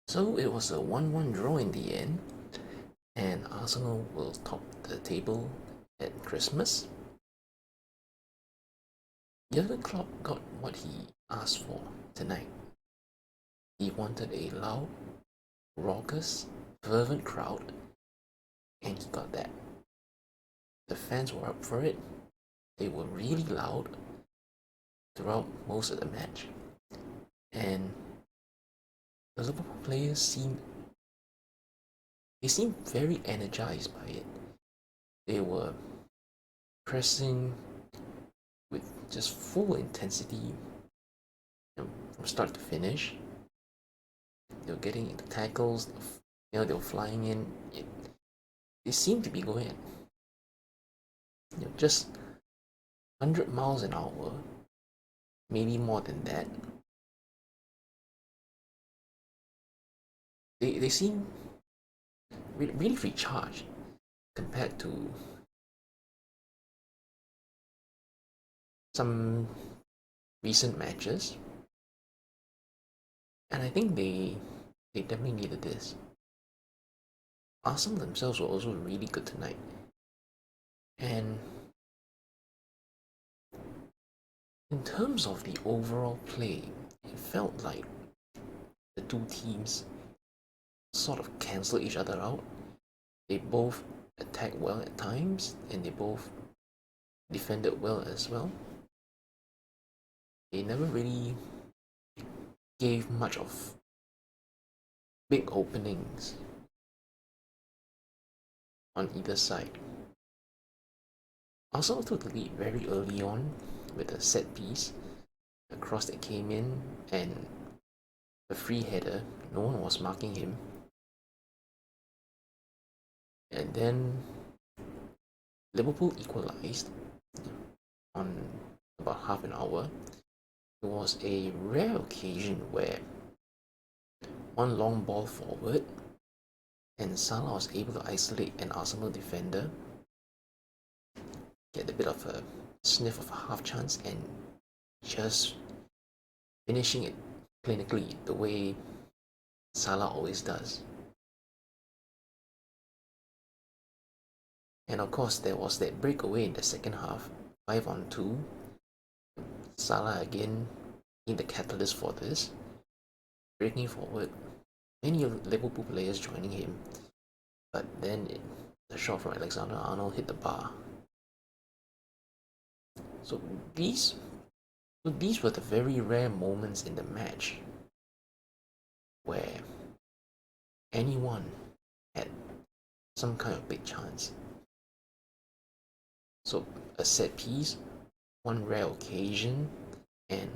So it was a 1-1 draw in the end, and Arsenal will top the table at Christmas. Jurgen Klopp got what he asked for tonight. He wanted a loud, raucous, fervent crowd, and he got that. The fans were up for it. They were really loud throughout most of the match, and the Liverpool players seemed very energized by it. They were pressing with just full intensity, from start to finish. They were getting into tackles. They were flying in. They seemed to be going at just 100 miles an hour, maybe more than that. They seem really recharged compared to some recent matches, and I think they definitely needed this. Arsenal themselves were also really good tonight, and in terms of the overall play, it felt like the two teams sort of cancel each other out. They both attacked well at times, and they both defended well as well. They never really gave much of big openings on either side. Arsenal took the lead very early on with a set piece, a cross that came in, and a free header. No one was marking him. And then Liverpool equalised on about half an hour. It was a rare occasion where one long ball forward and Salah was able to isolate an Arsenal defender, get a bit of a sniff of a half chance, and just finishing it clinically the way Salah always does. And of course, there was that breakaway in the second half, 5-on-2. Salah again being the catalyst for this, breaking forward. Many Liverpool players joining him, but then the shot from Alexander-Arnold hit the bar. So these were the very rare moments in the match where anyone had some kind of big chance. So a set piece, one rare occasion, and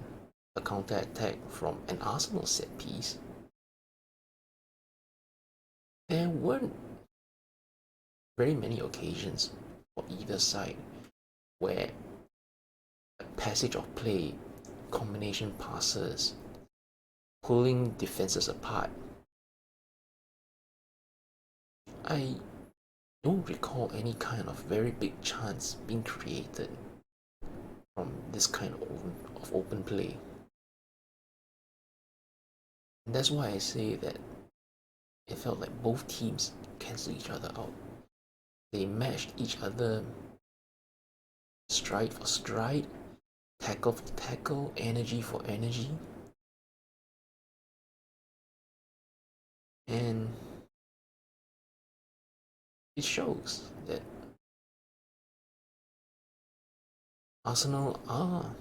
a counter attack from an Arsenal set piece. There weren't very many occasions for either side where a passage of play, combination passes, pulling defenses apart. I don't recall any kind of very big chance being created from this kind of open play. And that's why I say that it felt like both teams cancelled each other out. They matched each other stride for stride, tackle for tackle, energy for energy. And it shows that Arsenal are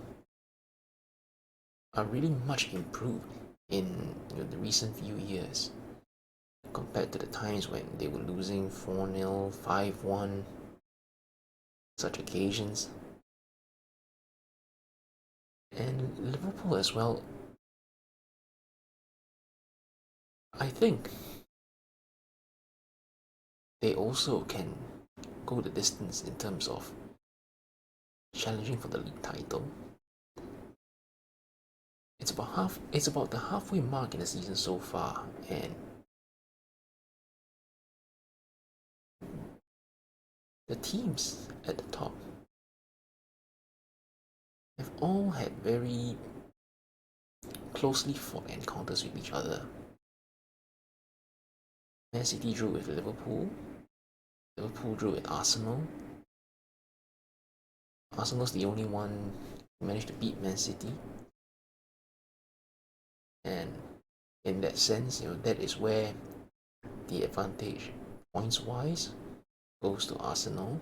really much improved in the recent few years compared to the times when they were losing 4-0, 5-1, such occasions. And Liverpool as well, I think they also can go the distance in terms of challenging for the league title. It's about the halfway mark in the season so far, and the teams at the top have all had very closely fought encounters with each other. Man City drew with Liverpool. Liverpool drew with Arsenal. Arsenal's the only one who managed to beat Man City. And in that sense, that is where the advantage points wise goes to Arsenal.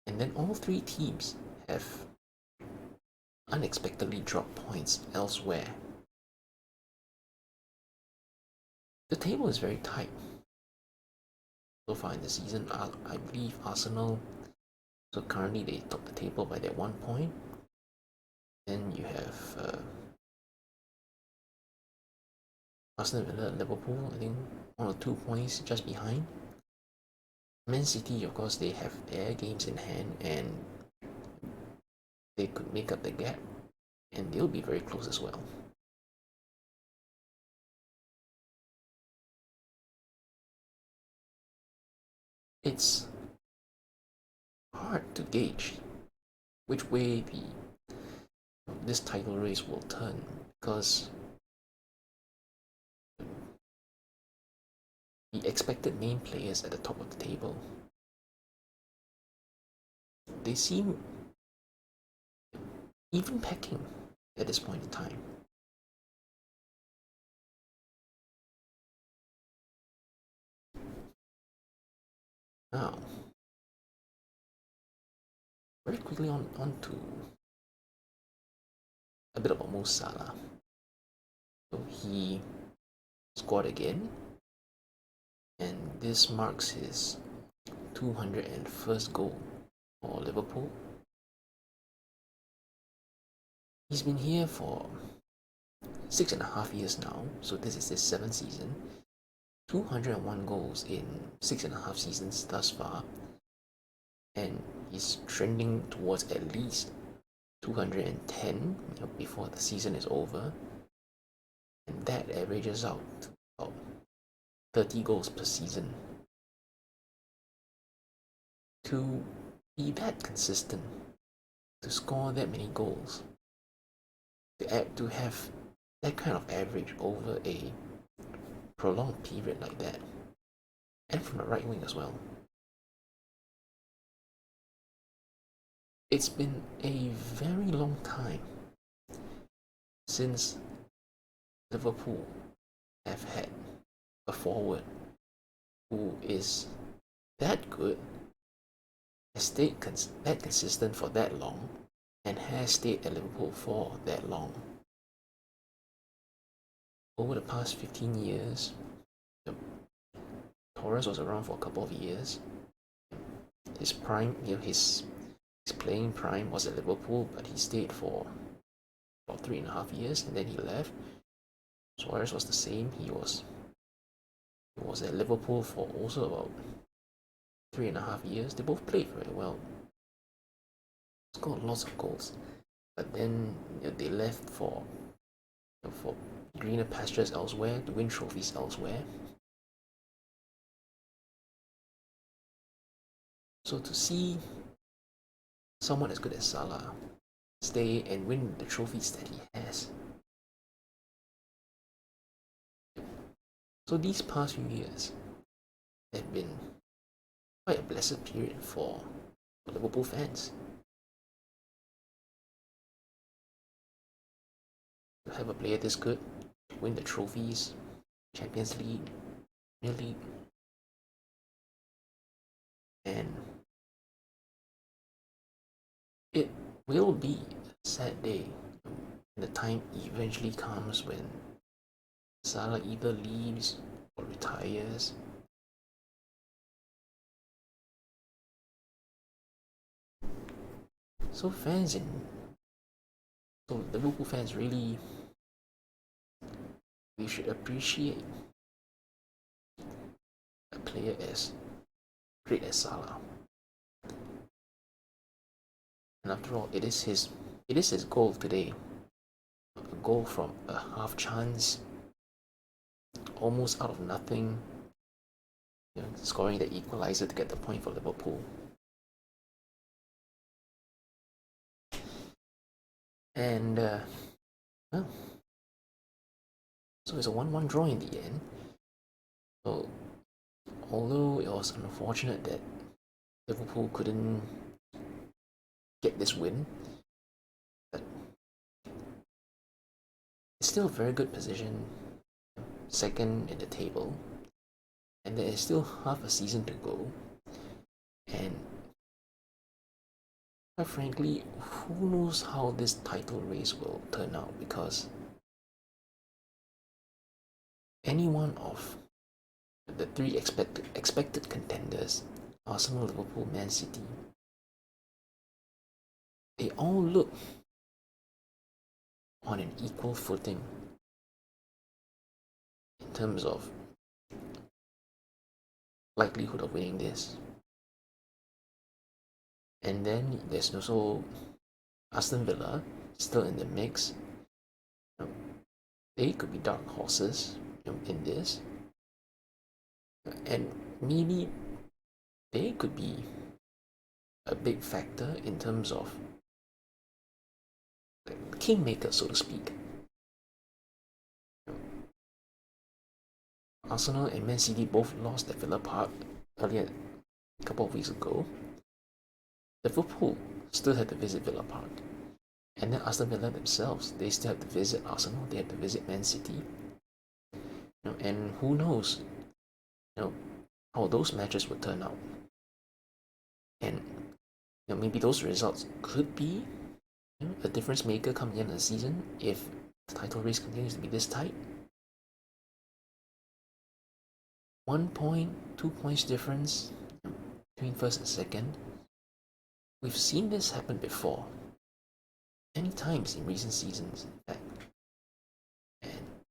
And then all three teams have unexpectedly dropped points elsewhere. The table is very tight so far in the season. I believe Arsenal, so currently they top the table by that 1 point. Then you have Arsenal and Liverpool, I think 1 or 2 points just behind. Man City, of course, they have their games in hand and they could make up the gap and they'll be very close as well. It's hard to gauge which way this title race will turn because the expected main players at the top of the table, they seem even pecking at this point in time. Now, very quickly on to a bit about Mo Salah. So he scored again, and this marks his 201st goal for Liverpool. He's been here for 6.5 years now, so this is his 7th season. 201 goals in 6.5 seasons thus far, and he's trending towards at least 210 before the season is over, and that averages out to about 30 goals per season. To be that consistent, to score that many goals, to have that kind of average over a prolonged period like that, and from the right wing as well. It's been a very long time since Liverpool have had a forward who is that good, has stayed that consistent for that long, and has stayed at Liverpool for that long. Over the past 15 years, Torres was around for a couple of years. His prime, his playing prime was at Liverpool, but he stayed for about 3.5 years, and then he left. Suarez was the same. He was at Liverpool for also about 3.5 years. They both played very well, scored lots of goals, but then they left for greener pastures elsewhere to win trophies elsewhere. So to see someone as good as Salah stay and win the trophies that he has. So these past few years have been quite a blessed period for Liverpool fans. To have a player this good, win the trophies, Champions League, Premier League, and it will be a sad day when the time eventually comes when Salah either leaves or retires. So Liverpool fans really, we should appreciate a player as great as Salah. And after all, it is his goal today. A goal from a half chance, almost out of nothing, scoring the equalizer to get the point for Liverpool. And well, So it's a 1-1 draw in the end. So although it was unfortunate that Liverpool couldn't get this win, but it's still a very good position, second in the table, and there is still half a season to go. And quite frankly, who knows how this title race will turn out, because any one of the three expected contenders, Arsenal, Liverpool, Man City, they all look on an equal footing in terms of likelihood of winning this. And then there's also Aston Villa still in the mix. They could be dark horses in this, and maybe they could be a big factor in terms of like, kingmaker, so to speak. Arsenal and Man City both lost at Villa Park earlier a couple of weeks ago. Liverpool still had to visit Villa Park. And then Aston Villa themselves, they still have to visit Arsenal, they have to visit Man City. And who knows, how those matches would turn out. And maybe those results could be a difference maker come the end of the season if the title race continues to be this tight. 1 point, 2 points difference between first and second. We've seen this happen before, many times in recent seasons, in fact. And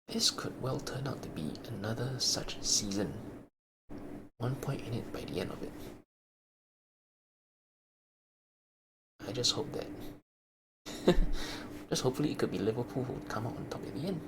this could well turn out to be another such season. 1 point in it by the end of it. I just hope that. Just hopefully it could be Liverpool who would come out on top at the end.